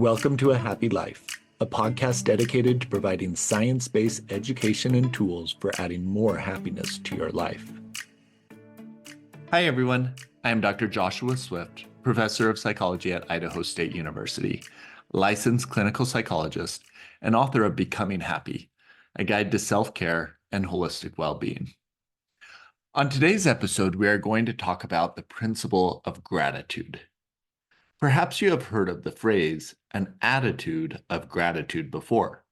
Welcome to A Happy Life, a podcast dedicated to providing science-based education and tools for adding more happiness to your life. Hi, everyone. I am Dr. Joshua Swift, professor of psychology at Idaho State University, licensed clinical psychologist, and author of Becoming Happy, a guide to self-care and holistic well-being. On today's episode, we are going to talk about the principle of gratitude. Perhaps you have heard of the phrase, an attitude of gratitude before.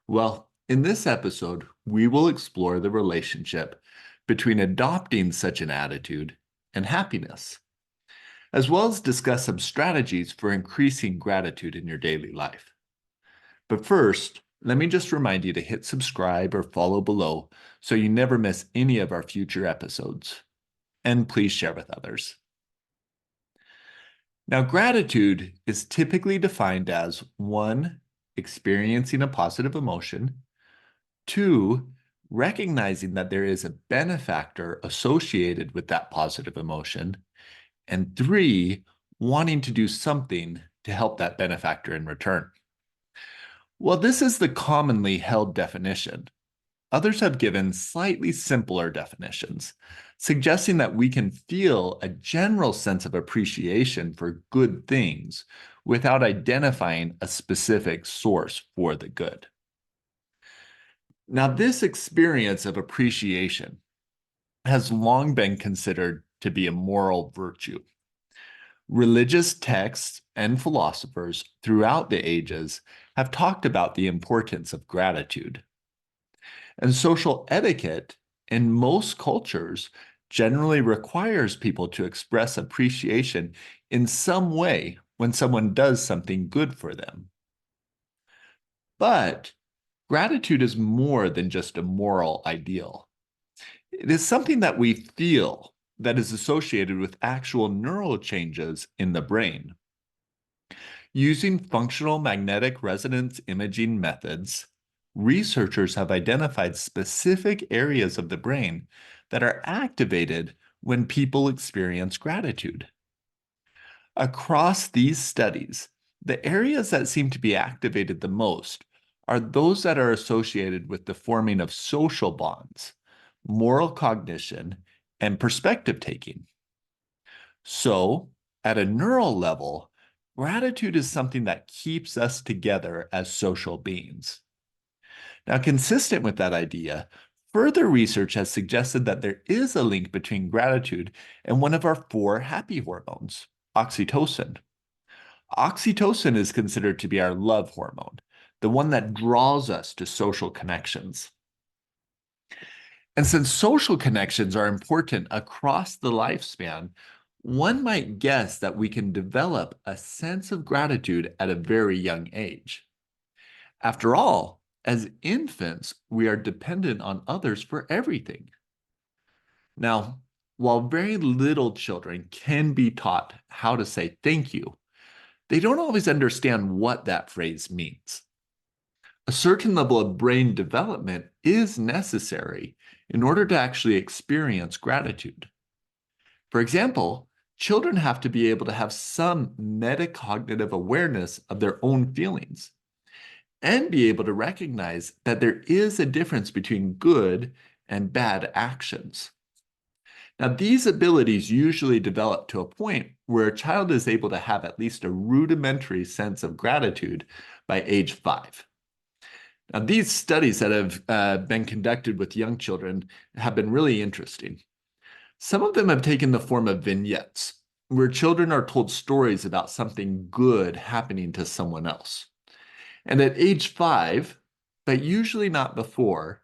Well, in this episode, we will explore the relationship between adopting such an attitude and happiness, as well as discuss some strategies for increasing gratitude in your daily life. But first, let me just remind you to hit subscribe or follow below so you never miss any of our future episodes. And please share with others. Now, gratitude is typically defined as 1, experiencing a positive emotion, 2, recognizing that there is a benefactor associated with that positive emotion, and 3, wanting to do something to help that benefactor in return. Well, this is the commonly held definition. Others have given slightly simpler definitions, suggesting that we can feel a general sense of appreciation for good things without identifying a specific source for the good. Now, this experience of appreciation has long been considered to be a moral virtue. Religious texts and philosophers throughout the ages have talked about the importance of gratitude. And social etiquette in most cultures generally requires people to express appreciation in some way when someone does something good for them. But gratitude is more than just a moral ideal. It is something that we feel that is associated with actual neural changes in the brain. Using functional magnetic resonance imaging methods, researchers have identified specific areas of the brain that are activated when people experience gratitude. Across these studies, the areas that seem to be activated the most are those that are associated with the forming of social bonds, moral cognition, and perspective taking. So, at a neural level, gratitude is something that keeps us together as social beings. Now, consistent with that idea, further research has suggested that there is a link between gratitude and one of our 4 happy hormones, oxytocin. Oxytocin is considered to be our love hormone, the one that draws us to social connections. And since social connections are important across the lifespan, one might guess that we can develop a sense of gratitude at a very young age. After all, as infants, we are dependent on others for everything. Now, while very little children can be taught how to say thank you, they don't always understand what that phrase means. A certain level of brain development is necessary in order to actually experience gratitude. For example, children have to be able to have some metacognitive awareness of their own feelings and be able to recognize that there is a difference between good and bad actions. Now, these abilities usually develop to a point where a child is able to have at least a rudimentary sense of gratitude by age 5. Now, these studies that have been conducted with young children have been really interesting. Some of them have taken the form of vignettes, where children are told stories about something good happening to someone else. And at age 5, but usually not before,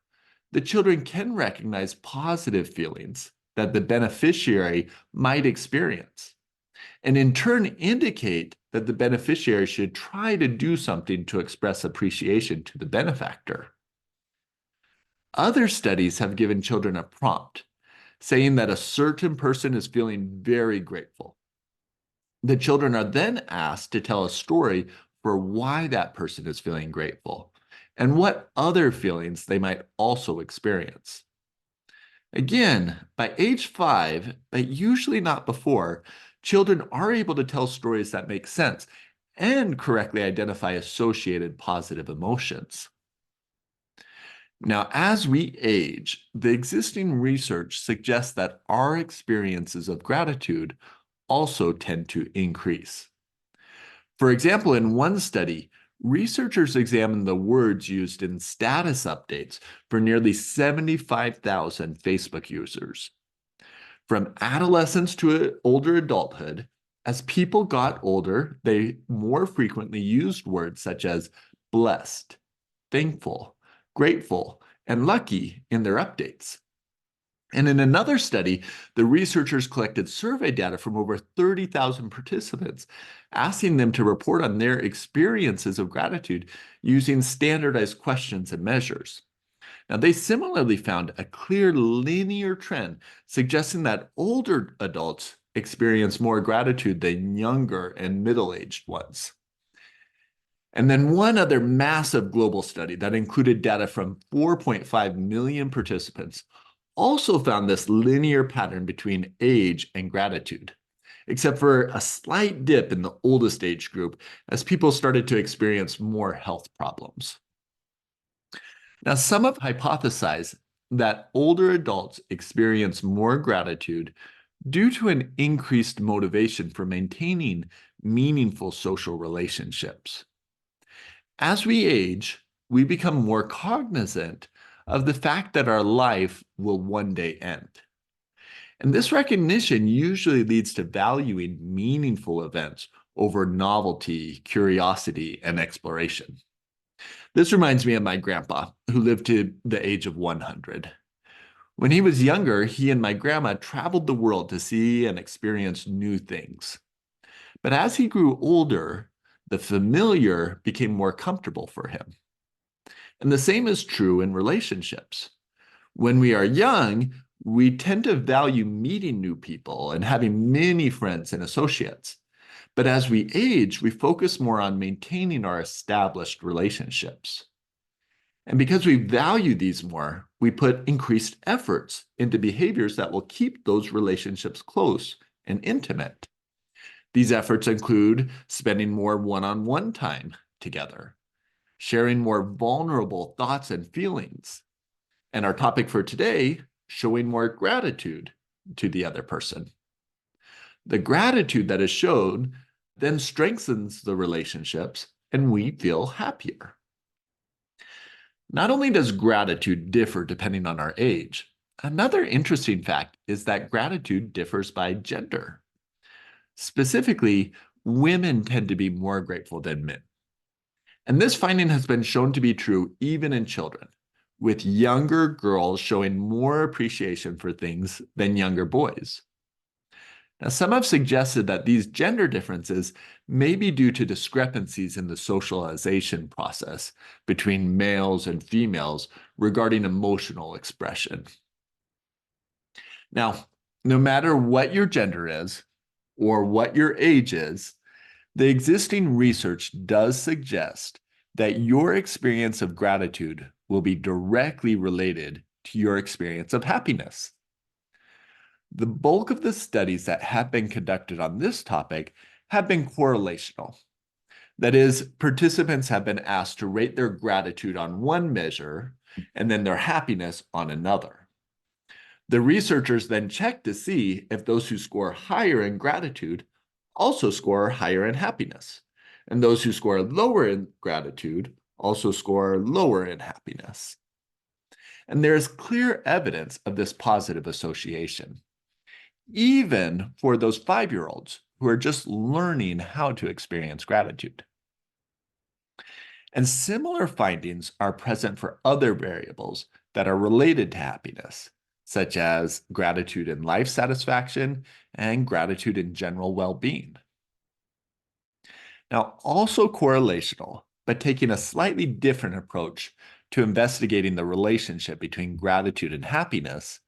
the children can recognize positive feelings that the beneficiary might experience, and in turn indicate that the beneficiary should try to do something to express appreciation to the benefactor. Other studies have given children a prompt, saying that a certain person is feeling very grateful. The children are then asked to tell a story for why that person is feeling grateful and what other feelings they might also experience. Again, by age 5, but usually not before, children are able to tell stories that make sense and correctly identify associated positive emotions. Now, as we age, the existing research suggests that our experiences of gratitude also tend to increase. For example, in one study, researchers examined the words used in status updates for nearly 75,000 Facebook users. From adolescence to older adulthood, as people got older, they more frequently used words such as blessed, thankful, grateful, and lucky in their updates. And in another study, the researchers collected survey data from over 30,000 participants, asking them to report on their experiences of gratitude using standardized questions and measures. Now, they similarly found a clear linear trend suggesting that older adults experience more gratitude than younger and middle-aged ones. And then one other massive global study that included data from 4.5 million participants also found this linear pattern between age and gratitude, except for a slight dip in the oldest age group as people started to experience more health problems. Now, some have hypothesized that older adults experience more gratitude due to an increased motivation for maintaining meaningful social relationships. As we age, we become more cognizant of the fact that our life will one day end. And this recognition usually leads to valuing meaningful events over novelty, curiosity, and exploration. This reminds me of my grandpa, who lived to the age of 100. When he was younger, he and my grandma traveled the world to see and experience new things. But as he grew older, the familiar became more comfortable for him. And the same is true in relationships. When we are young, we tend to value meeting new people and having many friends and associates. But as we age, we focus more on maintaining our established relationships. And because we value these more, we put increased efforts into behaviors that will keep those relationships close and intimate. These efforts include spending more one-on-one time together, sharing more vulnerable thoughts and feelings, and our topic for today, showing more gratitude to the other person. The gratitude that is shown then strengthens the relationships, and we feel happier. Not only does gratitude differ depending on our age, another interesting fact is that gratitude differs by gender. Specifically, women tend to be more grateful than men. And this finding has been shown to be true even in children, with younger girls showing more appreciation for things than younger boys. Now, some have suggested that these gender differences may be due to discrepancies in the socialization process between males and females regarding emotional expression. Now, no matter what your gender is or what your age is, the existing research does suggest that your experience of gratitude will be directly related to your experience of happiness. The bulk of the studies that have been conducted on this topic have been correlational. That is, participants have been asked to rate their gratitude on one measure and then their happiness on another. The researchers then check to see if those who score higher in gratitude also score higher in happiness, and those who score lower in gratitude also score lower in happiness. And there is clear evidence of this positive association, even for those 5-year-olds who are just learning how to experience gratitude. And similar findings are present for other variables that are related to happiness, such as gratitude in life satisfaction and gratitude in general well-being. Now, also correlational, but taking a slightly different approach to investigating the relationship between gratitude and happiness,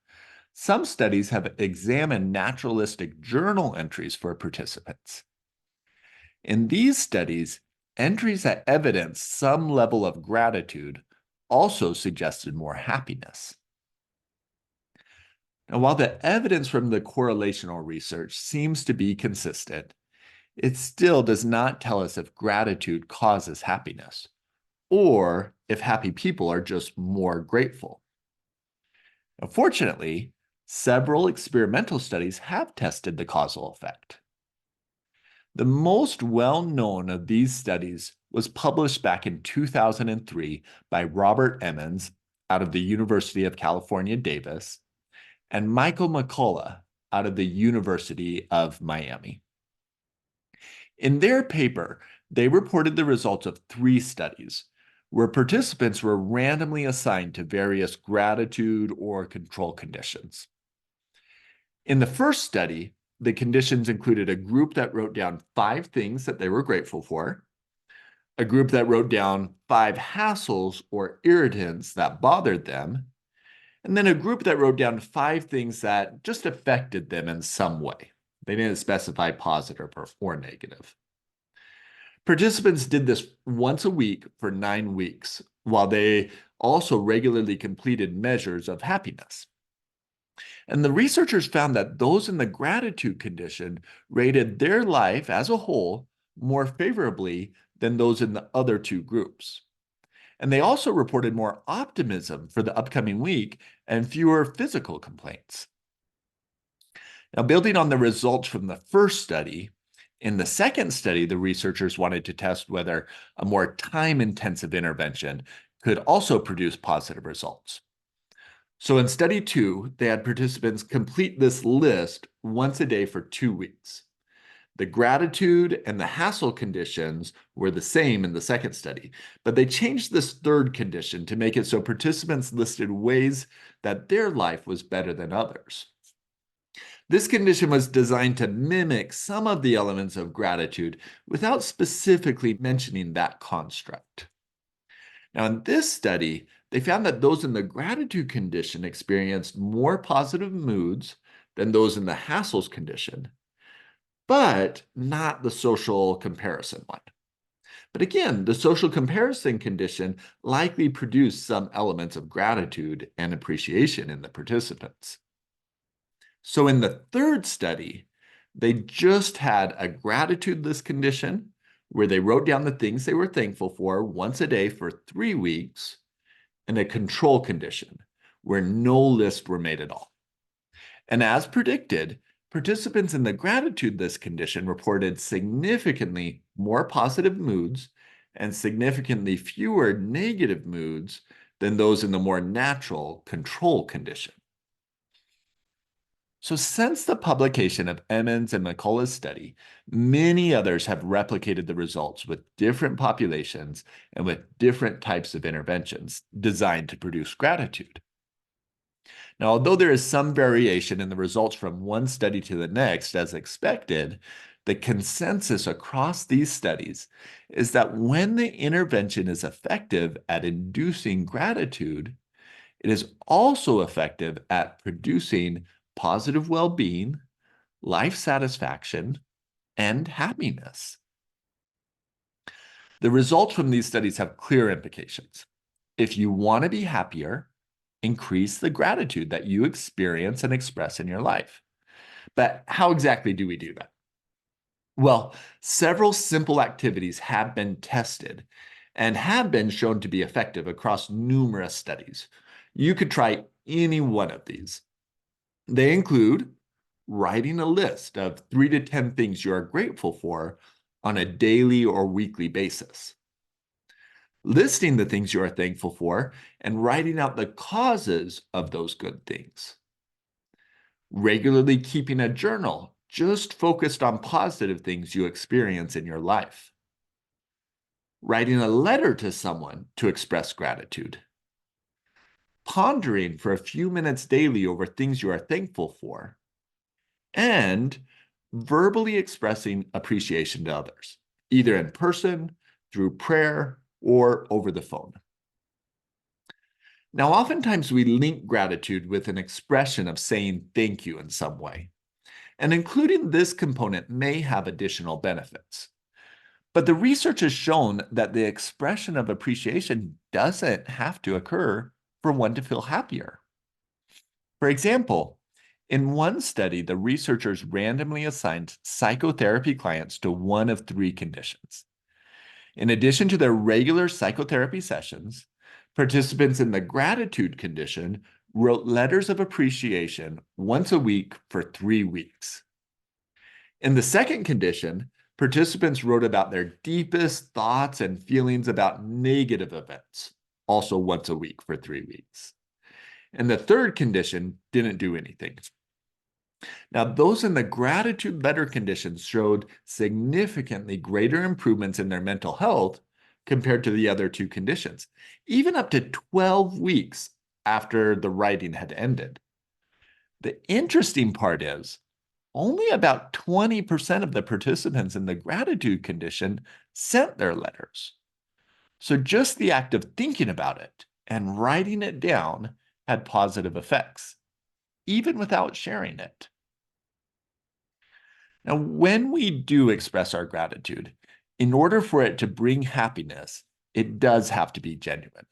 some studies have examined naturalistic journal entries for participants. In these studies, entries that evidence some level of gratitude also suggested more happiness. Now, while the evidence from the correlational research seems to be consistent, it still does not tell us if gratitude causes happiness or if happy people are just more grateful. Unfortunately, several experimental studies have tested the causal effect. The most well-known of these studies was published back in 2003 by Robert Emmons out of the University of California, Davis, and Michael McCullough out of the University of Miami. In their paper, they reported the results of 3 studies where participants were randomly assigned to various gratitude or control conditions. In the first study, the conditions included a group that wrote down 5 things that they were grateful for, a group that wrote down 5 hassles or irritants that bothered them, and then a group that wrote down 5 things that just affected them in some way. They didn't specify positive or negative. Participants did this once a week for 9 weeks, while they also regularly completed measures of happiness. And the researchers found that those in the gratitude condition rated their life as a whole more favorably than those in the other 2 groups. And they also reported more optimism for the upcoming week and fewer physical complaints. Now, building on the results from the first study, in the second study, the researchers wanted to test whether a more time-intensive intervention could also produce positive results. So in study 2, they had participants complete this list once a day for 2 weeks. The gratitude and the hassle conditions were the same in the second study, but they changed this third condition to make it so participants listed ways that their life was better than others. This condition was designed to mimic some of the elements of gratitude without specifically mentioning that construct. Now, in this study, they found that those in the gratitude condition experienced more positive moods than those in the hassles condition, but not the social comparison one. But again, the social comparison condition likely produced some elements of gratitude and appreciation in the participants. So in the third study, they just had a gratitude list condition where they wrote down the things they were thankful for once a day for 3 weeks, and a control condition where no lists were made at all. And as predicted, participants in the gratitude list condition reported significantly more positive moods and significantly fewer negative moods than those in the more natural control condition. So since the publication of Emmons and McCullough's study, many others have replicated the results with different populations and with different types of interventions designed to produce gratitude. Now, although there is some variation in the results from one study to the next, as expected, the consensus across these studies is that when the intervention is effective at inducing gratitude, it is also effective at producing positive well-being, life satisfaction, and happiness. The results from these studies have clear implications. If you want to be happier, increase the gratitude that you experience and express in your life. But how exactly do we do that? Well, several simple activities have been tested and have been shown to be effective across numerous studies. You could try any one of these. They include writing a list of 3 to 10 things you are grateful for on a daily or weekly basis, listing the things you are thankful for and writing out the causes of those good things, regularly keeping a journal just focused on positive things you experience in your life, writing a letter to someone to express gratitude, pondering for a few minutes daily over things you are thankful for, and verbally expressing appreciation to others, either in person, through prayer, or over the phone. Now, oftentimes we link gratitude with an expression of saying thank you in some way, and including this component may have additional benefits. But the research has shown that the expression of appreciation doesn't have to occur for one to feel happier. For example, In one study, the researchers randomly assigned psychotherapy clients to one of three conditions. In addition to their regular psychotherapy sessions, participants in the gratitude condition wrote letters of appreciation once a week for 3 weeks. In the second condition, participants wrote about their deepest thoughts and feelings about negative events, also once a week for 3 weeks. And the third condition didn't do anything. Now, those in the gratitude letter conditions showed significantly greater improvements in their mental health compared to the other two conditions, even up to 12 weeks after the writing had ended. The interesting part is only about 20% of the participants in the gratitude condition sent their letters. So just the act of thinking about it and writing it down had positive effects, even without sharing it. Now, when we do express our gratitude, in order for it to bring happiness, it does have to be genuine.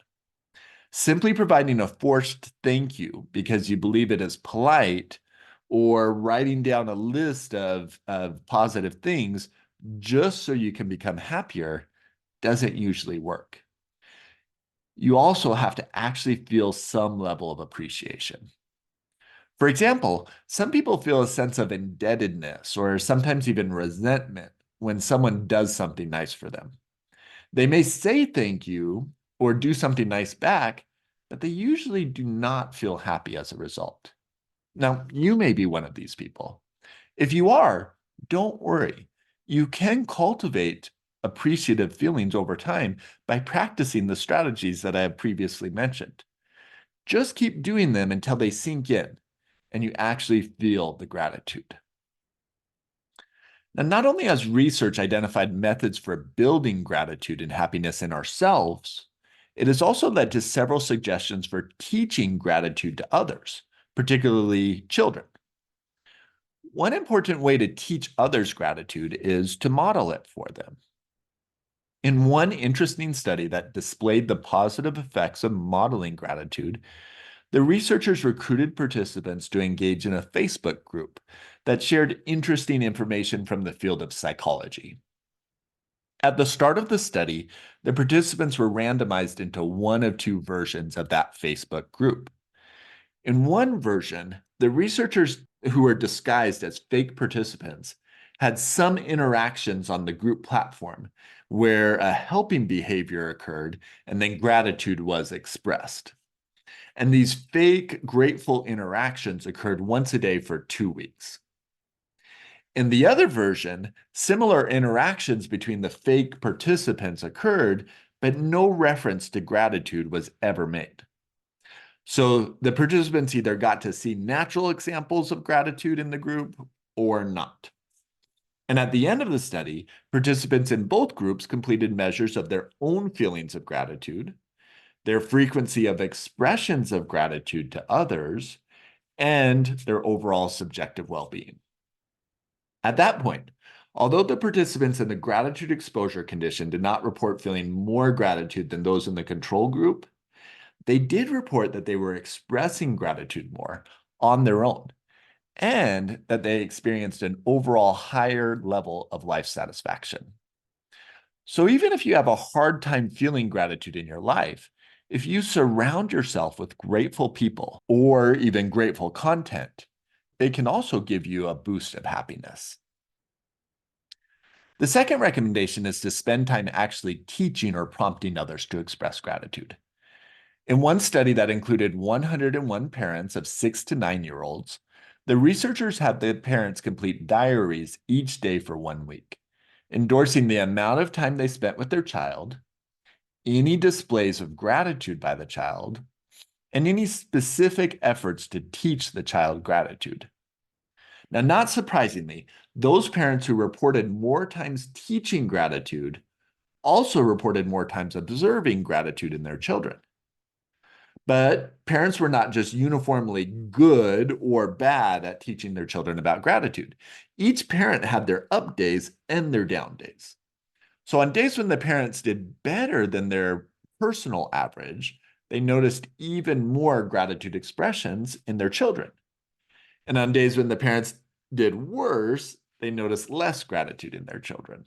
Simply providing a forced thank you because you believe it is polite, or writing down a list of positive things just so you can become happier doesn't usually work. You also have to actually feel some level of appreciation. For example, some people feel a sense of indebtedness or sometimes even resentment when someone does something nice for them. They may say thank you or do something nice back, but they usually do not feel happy as a result. Now, you may be one of these people. If you are, don't worry. You can cultivate appreciative feelings over time by practicing the strategies that I have previously mentioned. Just keep doing them until they sink in and you actually feel the gratitude. Now, not only has research identified methods for building gratitude and happiness in ourselves, it has also led to several suggestions for teaching gratitude to others, particularly children. One important way to teach others gratitude is to model it for them. In one interesting study that displayed the positive effects of modeling gratitude, the researchers recruited participants to engage in a Facebook group that shared interesting information from the field of psychology. At the start of the study, the participants were randomized into one of two versions of that Facebook group. In one version, the researchers who were disguised as fake participants had some interactions on the group platform where a helping behavior occurred and then gratitude was expressed. And these fake grateful interactions occurred once a day for 2 weeks. In the other version, similar interactions between the fake participants occurred, but no reference to gratitude was ever made. So the participants either got to see natural examples of gratitude in the group or not. And at the end of the study, participants in both groups completed measures of their own feelings of gratitude, their frequency of expressions of gratitude to others, and their overall subjective well-being. At that point, although the participants in the gratitude exposure condition did not report feeling more gratitude than those in the control group, they did report that they were expressing gratitude more on their own and that they experienced an overall higher level of life satisfaction. So even if you have a hard time feeling gratitude in your life, if you surround yourself with grateful people or even grateful content, it can also give you a boost of happiness. The second recommendation is to spend time actually teaching or prompting others to express gratitude. In one study that included 101 parents of 6 to 9-year-olds, the researchers had the parents complete diaries each day for 1 week, endorsing the amount of time they spent with their child, any displays of gratitude by the child, and any specific efforts to teach the child gratitude. Now, not surprisingly, those parents who reported more times teaching gratitude also reported more times observing gratitude in their children. But parents were not just uniformly good or bad at teaching their children about gratitude. Each parent had their up days and their down days. So on days when the parents did better than their personal average, they noticed even more gratitude expressions in their children. And on days when the parents did worse, they noticed less gratitude in their children.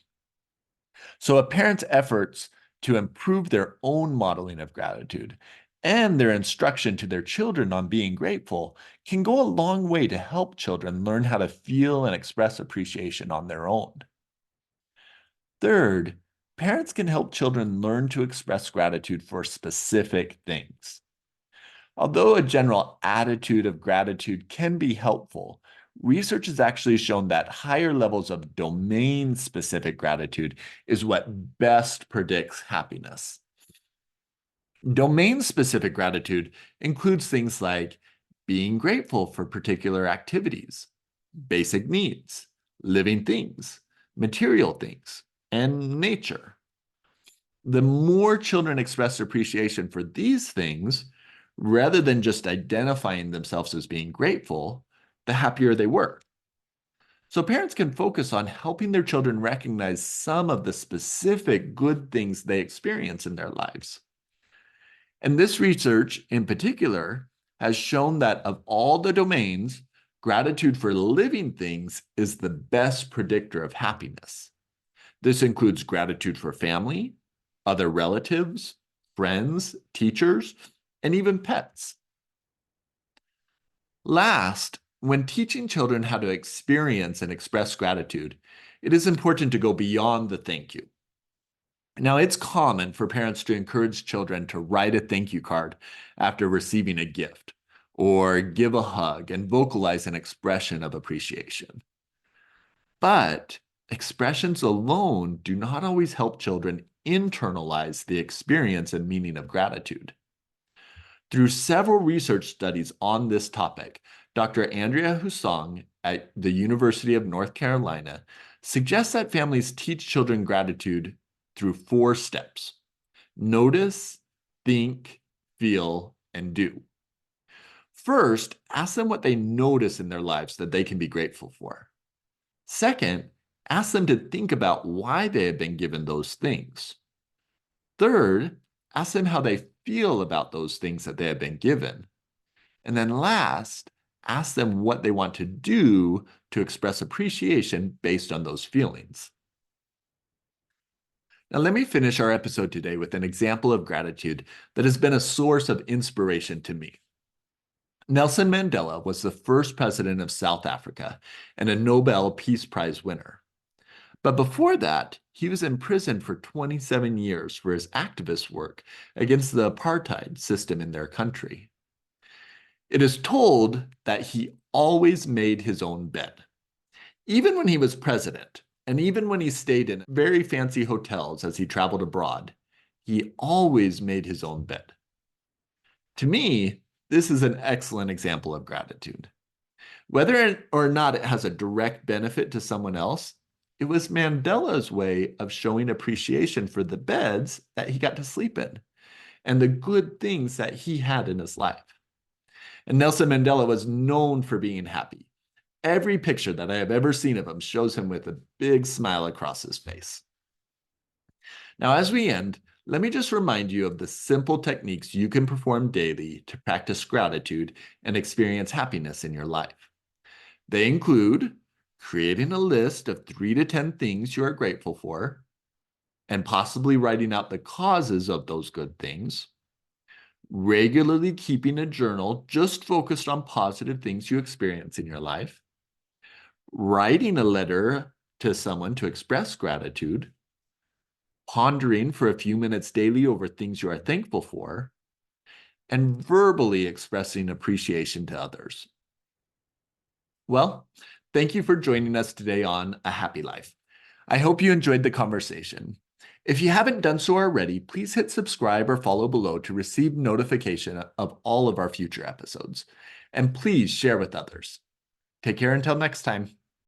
So a parent's efforts to improve their own modeling of gratitude and their instruction to their children on being grateful can go a long way to help children learn how to feel and express appreciation on their own. Third, parents can help children learn to express gratitude for specific things. Although a general attitude of gratitude can be helpful, research has actually shown that higher levels of domain-specific gratitude is what best predicts happiness. Domain-specific gratitude includes things like being grateful for particular activities, basic needs, living things, material things, and nature. The more children express appreciation for these things, rather than just identifying themselves as being grateful, the happier they were. So parents can focus on helping their children recognize some of the specific good things they experience in their lives. And this research in particular has shown that of all the domains, gratitude for living things is the best predictor of happiness. This includes gratitude for family, other relatives, friends, teachers, and even pets. Last, when teaching children how to experience and express gratitude, it is important to go beyond the thank you. Now, it's common for parents to encourage children to write a thank you card after receiving a gift, or give a hug and vocalize an expression of appreciation. But expressions alone do not always help children internalize the experience and meaning of gratitude. Through several research studies on this topic, Dr. Andrea Husong at the University of North Carolina suggests that families teach children gratitude through 4 steps: notice, think, feel, and do. First, ask them what they notice in their lives that they can be grateful for. Second, ask them to think about why they have been given those things. Third, ask them how they feel about those things that they have been given. And then last, ask them what they want to do to express appreciation based on those feelings. Now, let me finish our episode today with an example of gratitude that has been a source of inspiration to me. Nelson Mandela was the first president of South Africa and a Nobel Peace Prize winner. But before that, he was imprisoned for 27 years for his activist work against the apartheid system in their country. It is told that he always made his own bed. Even when he was president, and even when he stayed in very fancy hotels as he traveled abroad, he always made his own bed. To me, this is an excellent example of gratitude. Whether or not it has a direct benefit to someone else, it was Mandela's way of showing appreciation for the beds that he got to sleep in and the good things that he had in his life. And Nelson Mandela was known for being happy. Every picture that I have ever seen of him shows him with a big smile across his face. Now, as we end, let me just remind you of the simple techniques you can perform daily to practice gratitude and experience happiness in your life. They include creating a list of 3 to 10 things you are grateful for, and possibly writing out the causes of those good things, regularly keeping a journal just focused on positive things you experience in your life, writing a letter to someone to express gratitude, pondering for a few minutes daily over things you are thankful for, and verbally expressing appreciation to others. Well, thank you for joining us today on A Happy Life. I hope you enjoyed the conversation. If you haven't done so already, please hit subscribe or follow below to receive notification of all of our future episodes. And please share with others. Take care until next time.